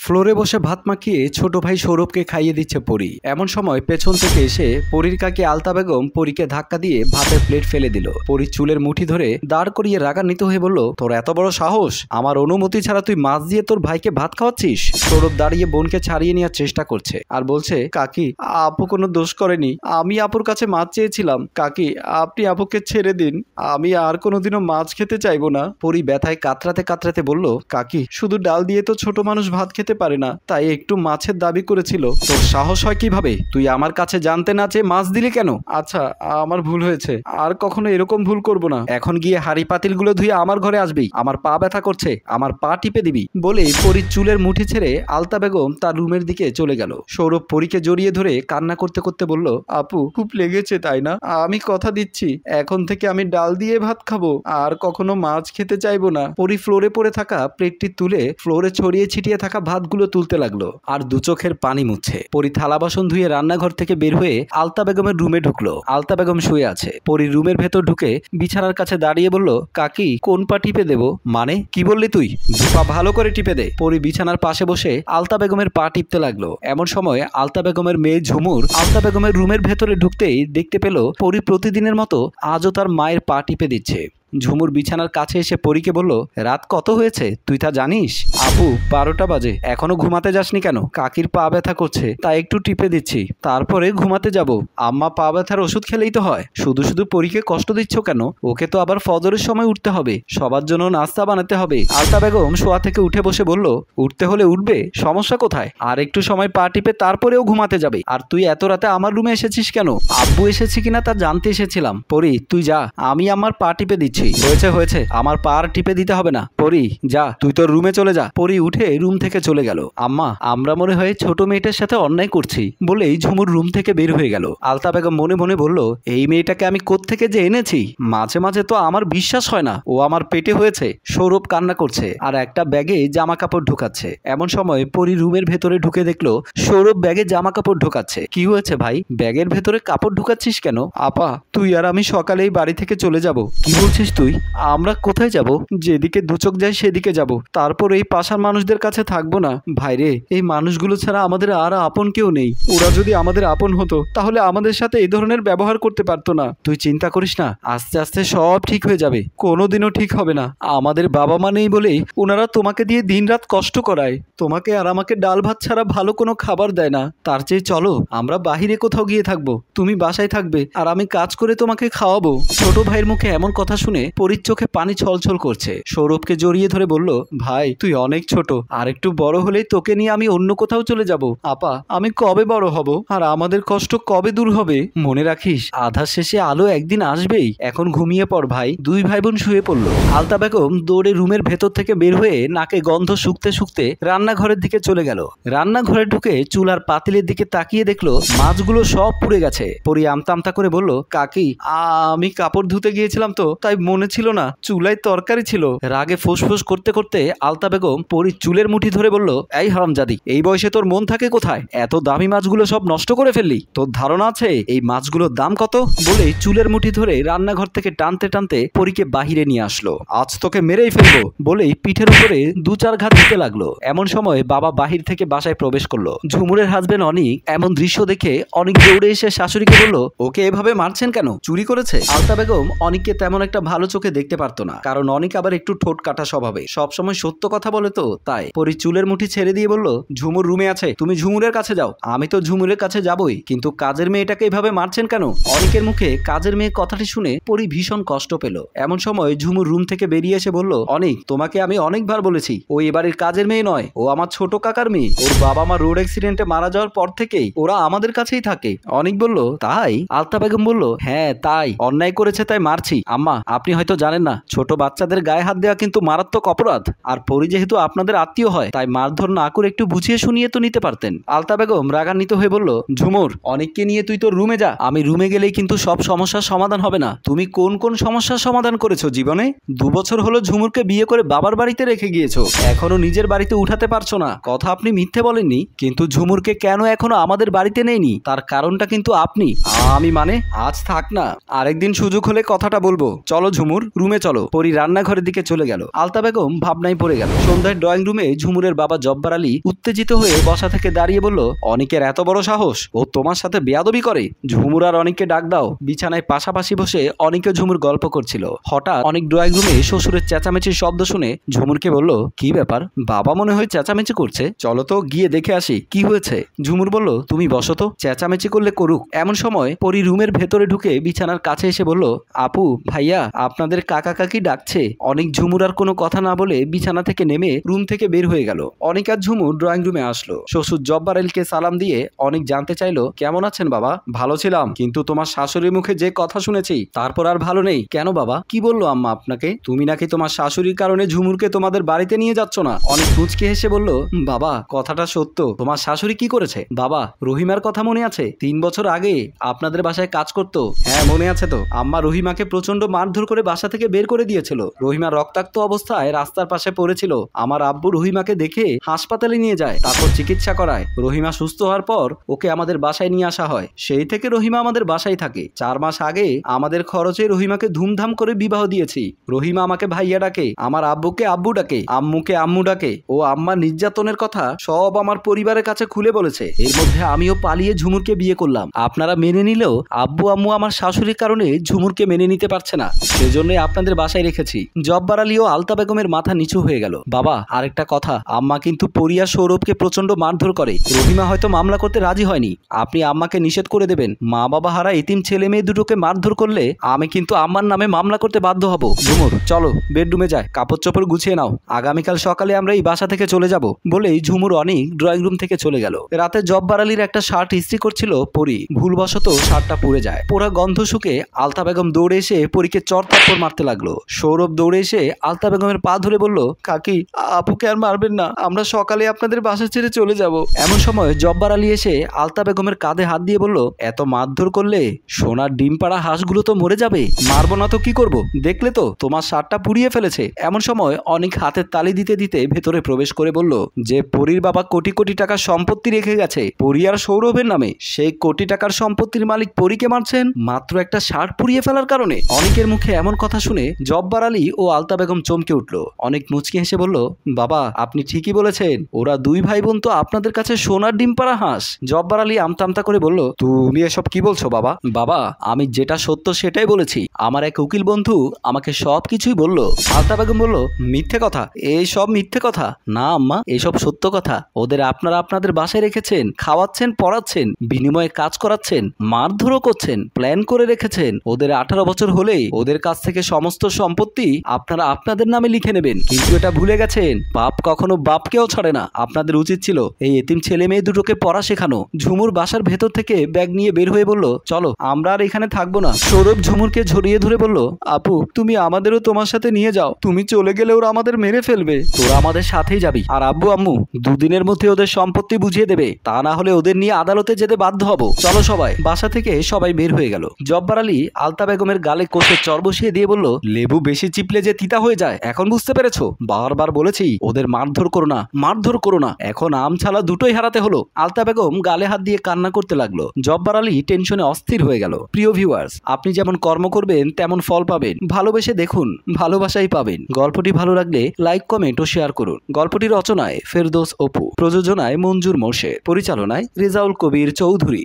ফ্লোরে বসে ভাত মাখিয়ে ছোট ভাই সৌরভকে খাইয়ে দিচ্ছে পরি। এমন সময় পেছন থেকে এসে পরীর কাকি আলতা বেগম পরীকে ধাক্কা দিয়ে ভাতের প্লেট ফেলে দিল। পরীর চুলের মুঠি ধরে দাঁড় করিয়ে রাগান্বিত হয়ে বলল, তোর এত বড় সাহস, আমার অনুমতি ছাড়া তুই মাছ দিয়ে তোর ভাইকে ভাত খাওয়াচ্ছিস? সৌরভ দাঁড়িয়ে বোনকে ছাড়িয়ে নেওয়ার চেষ্টা করছে আর বলছে, কাকি আপু কোনো দোষ করেনি, আমি আপুর কাছে মাছ চেয়েছিলাম। কাকি আপনি আপুকে ছেড়ে দিন, আমি আর কোনোদিনও মাছ খেতে চাইবো না। পরি ব্যথায় কাতরাতে কাতরাতে বলল, কাকি শুধু ডাল দিয়ে তো ছোট মানুষ ভাত খেতে পারে না, তাই একটু মাছের দাবি করেছিল। তোর সাহস হয় কিভাবে? তুই আমার কাছে জানতে না চেয়ে মাছ দিলি কেন? আচ্ছা আমার ভুল হয়েছে, আর কখনো এরকম ভুল করব না। এখন গিয়ে হাড়ি পাতিলগুলো ধুয়ে আমার ঘরে আসবি, আমার পা ব্যথা করছে, আমার পা টিপে দিবি। বলে পরীর চুলের মুঠি ছেড়ে আলতা বেগম তার রুমের দিকে চলে গেল। সৌরভ পরীকে জড়িয়ে ধরে কান্না করতে করতে বলল, আপু খুব লেগেছে তাই না? আমি কথা দিচ্ছি এখন থেকে আমি ডাল দিয়ে ভাত খাবো, আর কখনো মাছ খেতে চাইবো না। পরী ফ্লোরে পড়ে থাকা প্লেটটি তুলে ফ্লোরে ছড়িয়ে ছিটিয়ে থাকা ভাতগুলো তুলতে লাগলো আর দু চোখের পানি মুছছে। পরী থালা বাসন ধুয়ে রান্নাঘর থেকে বের হয়ে আলতা বেগমের রুমে ঢুকলো। আলতা বেগম শুয়ে আছে। পরী রুমের ভেতর ঢুকে বিছানার কাছে দাঁড়িয়ে বলল, কাকি কোন পা টিপে দেবো? মানে কি বললি তুই? দু পা ভালো করে টিপে দে। পরী বিছানার পাশে বসে আলতা বেগমের পা টিপতে লাগলো। এমন সময় আলতা বেগমের মেয়ে ঝুমুর আলতা বেগমের রুমের ভেতরে ঢুকতেই দেখতে পেল পরী প্রতিদিনের মতো আজও তার মায়ের পা টিপে দিচ্ছে। ঝুমুর বিছানার কাছে এসে পরীকে বলল, রাত কত হয়েছে তুই তা জানিস? আপু 12টা বাজে, এখনো ঘুমাতে যাসনি কেন? কাকির পা ব্যথা করছে তাই একটু টিপে দিচ্ছি, তারপরে ঘুমাতে যাব। আম্মা পা ব্যথার ওষুধ খেলেই তো হয়, শুধু শুধু পরীকে কষ্ট দিচ্ছ কেন? ওকে তো আবার ফজরের সময় উঠতে হবে, সবার জন্য নাস্তা বানাতে হবে। আলতা বেগম শোয়া থেকে উঠে বসে বলল, উঠতে হলে উঠবে, সমস্যা কোথায়? আর একটু সময় পা টিপে তারপরেও ঘুমাতে যাবে। আর তুই এত রাতে আমার রুমে এসেছিস কেন? আব্বু এসেছি কিনা তা জানতে এসেছিলাম। পরী তুই যা, আমি আমার পা টিপে দিচ্ছি। হয়েছে হয়েছে, আমার পা আর টিপে দিতে হবে না। পরী যা, তুই তোর রুমে চলে যা। পরী উঠে রুম থেকে চলে গেল। আম্মা আমরা মনে হয় ছোট মেয়েটার সাথে অন্যায় করছি বলেই ঝুমুর রুম থেকে বের হয়ে গেল। আলতা বেগম মনে মনে বলল, এই মেয়েটাকে আমি কোত্থেকে যে এনেছি, মাঝে মাঝে তো আমার বিশ্বাস হয় না ও আমার পেটে হয়েছে। সৌরভ কান্না করছে আর একটা ব্যাগে জামা কাপড় ঢুকাচ্ছে। এমন সময় পরী রুমের ভেতরে ঢুকে দেখলো সৌরভ ব্যাগে জামা কাপড় ঢুকাচ্ছে। কি হয়েছে ভাই, ব্যাগের ভেতরে কাপড় ঢুকাচ্ছিস কেন? আপা তুই আর আমি সকালেই বাড়ি থেকে চলে যাব। কি বলছিস তুই? আমরা কোথায় যাব? যেদিকে দুচোখ যায় সেদিকে যাব, তারপর এই পাশার মানুষদের কাছে থাকবো না। ভাইরে এই মানুষগুলো ছাড়া আমাদের আর আপন কেউ নেই, ওরা যদি আমাদের আপন হতো তাহলে আমাদের সাথে এই ধরনের ব্যবহার করতে পারতো না। তুই চিন্তা করিস না, আস্তে আস্তে সব ঠিক হয়ে যাবে। কোনোদিনও ঠিক হবে না। আমাদের বাবা মা নেই বলেই ওনারা তোমাকে দিয়ে দিনরাত কষ্ট করায়, তোমাকে আর আমাকে ডাল ভাত ছাড়া ভালো কোনো খাবার দেয় না। তার চেয়ে চলো আমরা বাহিরে কোথাও গিয়ে থাকবো, তুমি বাসায় থাকবে আর আমি কাজ করে তোমাকে খাওয়াবো। ছোট ভাইয়ের মুখে এমন কথা শুনে পরীর চোখে পানি ছলছল করছে। সৌরভকে জড়িয়ে ধরে বলল, ভাই তুই অনেক ছোট, আর একটু বড় হলেই তোকে নিয়ে আমি অন্য কোথাও চলে যাব। আপা আমি কবে বড় হব, আর আমাদের কষ্ট কবে দূর হবে? মনে রাখিস আধার শেষে আলো একদিন আসবেই। এখন ঘুমিয়ে পড় ভাই। দুই ভাই বোন শুয়ে পড়ল। আলতা বেগম দৌড়ে রুমের ভেতর থেকে বের হয়ে নাকে গন্ধ শুকতে শুকতে রান্নাঘরের দিকে চলে গেল। রান্নাঘরে ঢুকে চুলার পাতিলের দিকে তাকিয়ে দেখলো মাছগুলো সব পুড়ে গেছে। পরি আমতা আমতা করে বলল, কাকি আমি কাপড় ধুতে গিয়েছিলাম তো তাই মনে ছিল না চুলায় তরকারি ছিল। রাগে ফুসফুস করতে করতে আলতা বেগম পরীর চুলের মুঠি ধরে বলল, এই হারামজাদি, এই বয়সে তোর মন থাকে কোথায়? এত দামি মাছগুলো সব নষ্ট করে ফেললি, তোর ধারণা আছে এই মাছগুলোর দাম কত? বলে চুলের মুঠি ধরে রান্নাঘর থেকে টানতে টানতে পরীকে বাহিরে নিয়ে আসলো। আজ তোকে মেরেই ফেলবো বলেই পিঠের উপরে দু চার ঘাত দিতে লাগলো। এমন সময় বাবা বাহির থেকে বাসায় প্রবেশ করলো। ঝুমুরের হাজবেন্ড অনিক এমন দৃশ্য দেখে অনেক দৌড়ে এসে শাশুড়িকে বলল, ওকে এভাবে মারছেন কেন? চুরি করেছে? আলতা বেগম অনিককে তেমন একটা ভালো চোখে দেখতে পারতো না, কারণ অনিক আবার একটু ঠোঁট কাটা স্বভাবে, সবসময় সত্য কথা বলে তো তাই। পরি চুলের মুঠি ছেড়ে দিয়ে বলল, ঝুমুর রুমে আছে, তুমি ঝুমুরের কাছে যাও। আমি তো ঝুমুরের কাছে যাবই, কিন্তু কাজের মেয়েটাকে এভাবে মারছেন কেন? অনিকের মুখে কাজের মেয়ে কথাটি শুনে পরি ভীষণ কষ্ট পেল। এমন সময় ঝুমুর রুম থেকে বেরিয়ে এসে বলল, অনিক তোমাকে আমি অনেকবার বলেছি ও এবারের কাজের মেয়ে নয়, ও আমার ছোট কাকার মেয়ে। ওর বাবা মা রোড অ্যাক্সিডেন্টে মারা যাওয়ার পর থেকেই ওরা আমাদের কাছেই থাকে। অনিক বলল, তাই? আলতা বেগম বলল, হ্যাঁ তাই, অন্যায় করেছে তাই মারছি। আম্মা আপনি হয়তো জানেন না, ছোট বাচ্চাদের গায়ে হাত দেওয়া কিন্তু মারাত্মক অপরাধ। আর পরি যেহেতু আপনাদের আত্মীয় হয় তাই মারধর না করে একটু বুঝিয়ে শুনিয়ে তো নিতে পারতেন। আলতা বেগম রাগান্বিত হয়ে বলল, ঝুমুর অনেককে নিয়ে তুই তোর রুমে যা। আমি রুমে গেলেই কিন্তু সব সমস্যার সমাধান হবে না। তুমি কোন কোন সমস্যার সমাধান করেছো জীবনে? 2 বছর হলো ঝুমুরকে বিয়ে করে বাবার বাড়িতে রেখে গিয়েছো, এখনো নিজের বাড়িতে উঠাতে পারছো না। কথা আপনি মিথ্যে বলেননি, কিন্তু ঝুমুরকে কেন এখনো আমাদের বাড়িতে নেইনি তার কারণটা কিন্তু আপনি। আমি মানে আজ থাক না, আরেকদিন সুযোগ হলে কথাটা বলবো। চলো ঝুমুর, রুমে চলো। পরি রান্নাঘরের দিকে চলে গেল। আলতা বেগম ভাবনায় পড়ে গেল। সন্ধ্যায় ড্রয়িং রুমে ঝুমুরের বাবা জব্বার আলী উত্তেজিত হয়ে বসা থেকে দাঁড়িয়ে বলল, অনিকের এত বড় সাহস, ও তোমার সাথে বেয়াদবি করে। ঝুমুর আর অনিককে ডাক দাও। বিছানায় পাশাপাশি বসে অনিক ও ঝুমুর গল্প করছিল। হঠাৎ অনিক ড্রয়িং রুমে শ্বশুরের চেঁচামেচির শব্দ শুনে ঝুমুরকে বলল, কি ব্যাপার, বাবা মনে হয় চেঁচামেচি করছে, চলো তো গিয়ে দেখে আসি কি হয়েছে। ঝুমুর বলল, তুমি বসো তো, চেঁচামেচি করলে করুক। এমন সময় পরি রুমের ভেতরে ঢুকে বিছানার কাছে এসে বলল, আপু ভাইয়া, আপনাদের কাকা কাকি ডাকছে। অনেক ঝুমুর আর কোনো কথা না বলে বিছানা থেকে নেমে রুম থেকে বের হয়ে গেল। অনেক আর ঝুমুর ড্রয়িং রুমে আসলো। শ্বশুর জব্বার আলীকে সালাম দিয়ে অনেক জানতে চাইলো, কেমন আছেন বাবা? ভালো ছিলাম, কিন্তু তোমার শাশুড়ির মুখে যে কথা শুনেছি তারপর আর ভালো নেই। কেন বাবা, কি বললো আম্মা আপনাকে? তুমি নাকি তোমার শাশুড়ির কারণে ঝুমুরকে তোমাদের বাড়িতে নিয়ে যাচ্ছ না। অনেক মুচকি হেসে বলল, বাবা কথাটা সত্য। তোমার শাশুড়ি কি করেছে বাবা? রহিমার কথা মনে আছে? 3 বছর আগে আপনাদের বাসায় কাজ করতো। হ্যাঁ মনে আছে তো। আম্মা রহিমাকে প্রচন্ড মারধর করে বাসা থেকে বের করে দিয়েছিল। রহিমা রক্তাক্ত অবস্থায় রাস্তার পাশে পড়েছিল। আমার আব্বু রহিমাকে দেখে হাসপাতালে নিয়ে যায়, তারপর চিকিৎসা করায়। রহিমা সুস্থ হওয়ার পর ওকে আমাদের বাসায় নিয়ে আসা হয়। সেই থেকে রহিমা আমাদের বাসায় থাকে। 4 মাস আগে আমাদের খরচে রহিমাকে ধুমধাম করে বিবাহ দিয়েছি। রহিমা আমাকে ভাইয়া ডাকে, আমার আব্বুকে আব্বু ডাকে, আম্মুকে আম্মু ডাকে। ও আম্মার নির্যাতনের কথা সব আমার পরিবারের কাছে খুলে বলেছে। এর মধ্যে আমিও পালিয়ে ঝুমুরকে বিয়ে করলাম। আপনারা মেনে নিলেও আব্বু আম্মু আমার শাশুড়ির কারণে ঝুমুরকে মেনে নিতে পারছে না, সেজন্যই আপনাদের বাসায় রেখেছি। জব্বার আলী ও আলতা বেগমের মাথা নিচু হয়ে গেল। বাবা আরেকটা কথা, আম্মা কিন্তু পরিয়া সৌরভকে প্রচন্ড মারধর করে। রহিমা হয়তো মামলা করতে রাজি হয়নি। আপনি আম্মাকে নিষেধ করে দেবেন। মা বাবা হারা এতিম ছেলে মেয়ে দুটোকে মারধর করলে আমি কিন্তু আম্মার নামে মামলা করতে বাধ্য হব। ঝুমুর চলো বেডরুমে যায়, কাপড় চোপড় গুছিয়ে নাও, আগামীকাল সকালে আমরা এই বাসা থেকে চলে যাব। বলেই ঝুমুর অনেক ড্রয়িং রুম থেকে চলে গেল। রাতে জব্বার আলীর একটা শার্ট ইস্ত্রি করছিল পরি, ভুলবশত শার্টটা পুড়ে যায়। পোড়া গন্ধ শুকে আলতা বেগম দৌড়ে এসে পরীকে চর থাপ্পড় মারতে লাগলো। সৌরভ দৌড়ে এসে আলতা বেগমের পা ধরে বলল, কাকি আপুকে আর মারবেন না, আমরা সকালে আপনাদের বাসা ছেড়ে চলে যাব। এমন সময় জব্বার আলী এসে আলতা বেগমের কাঁধে হাত দিয়ে বলল, এত মারধর করলে সোনার ডিম পাড়া হাঁসগুলো তো মরে যাবে। মারবো না তো কি করব, দেখলে তো তোমার শার্টটা পুড়িয়ে ফেলেছে। এমন সময় অনেক হাতের তালি দিতে দিতে ভেতরে প্রবেশ করে বলল, যে পরীর বাবা কোটি কোটি টাকার সম্পত্তি রেখে গেছে পরি আর সৌরভের নামে, সেই কোটি টাকার সম্পত্তির মালিক পরীকে মারছেন মাত্র একটা শার্ট পুড়িয়ে ফেলার কারণে। অনেকের মুখে এমন কথা শুনে জব্বার আলী ও আলতা বেগম চমকে উঠল। অনেক মুচকি হেসে বলল, বাবা আপনি ঠিকই বলেছেন, ওরা দুই ভাই বোন তো আপনাদের কাছে সোনার ডিম পাড়া হাঁস। জব্বার আলী আমতা আমতা করে বলল, তুমি এসব কি বলছো বাবা? বাবা আমি যেটা সত্য সেটাই বলেছি। আমার এক উকিল বন্ধু আমাকে সব কিছুই বলল। আলতা বেগম বলল, মিথ্যে কথা, এই সব মিথ্যে কথা। না আম্মা, এসব সত্য কথা। ওদের আপনারা আপনাদের বাসায় রেখেছেন, খাওয়াচ্ছেন, পড়াচ্ছেন, বিনিময়ে কাজ করাচ্ছেন, মারধরও করছেন, প্ল্যান করে রেখেছেন। ওদের 18 বছর হলেই ওদের কাছ থেকে সমস্ত সম্পত্তি আপনারা আপনাদের নামে লিখে নেবেন। কিন্তু এটা ভুলে গেছেন, বাপ কখনো বাপকেও ছাড়ে না। আপনাদের উচিত ছিল এই এতিম ছেলে মেয়ে দুটোকে পড়া শেখানো। ঝুমুর বাসার ভেতর থেকে ব্যাগ নিয়ে বের হয়ে বলল, চলো আমরা আর এখানে থাকবো না। সৌরভ ঝুমুরকে ঝরিয়ে ধরে বলল, আপু তুমি আমাদেরও তোমার সাথে নিয়ে যাও, তুমি চলে গেলে ওরা আমাদের মেরে ফেলবে। তোরা আমাদের সাথেই যাবি, আর আব্বু আম্মু 2 দিনের মধ্যে ওদের সম্পত্তি বুঝিয়ে দেবে, তা না হলে ওদের নিয়ে আদালতে যেতে বাধ্য হব। চলো সবাই। বাসা থেকে সবাই বের হয়ে গেল। জব্বার আলী আলতা বেগমের গালে কষে চর বসিয়ে দিয়ে বলল, লেবু বেশি চিপলে যে তিতা হয়ে যায়, এখন বুঝতে পেরেছো? বারবার বলেছি ওদের মারধর করো না, মারধর করো না। এখন আম ছালা দুটোই হারাতে হলো। আলতা বেগম গালে হাত দিয়ে কান্না করতে লাগলো। জব্বার আলী টেনশনে অস্থির হয়ে গেল। প্রিয় ভিউয়ার্স, আপনি যেমন কর্ম করবেন তেমন ফল পাবেন। ভালোবেসে দেখুন, ভালোবাসাই পাবেন। গল্পটি ভালো লাগলে লাইক কমেন্ট ও শেয়ার করুন। গল্পটি রচনায় ফেরদৌস অপু, প্রযোজনায় মঞ্জুর মোর্শেদ, পরিচালনায় রেজাউল কবির চৌধুরী।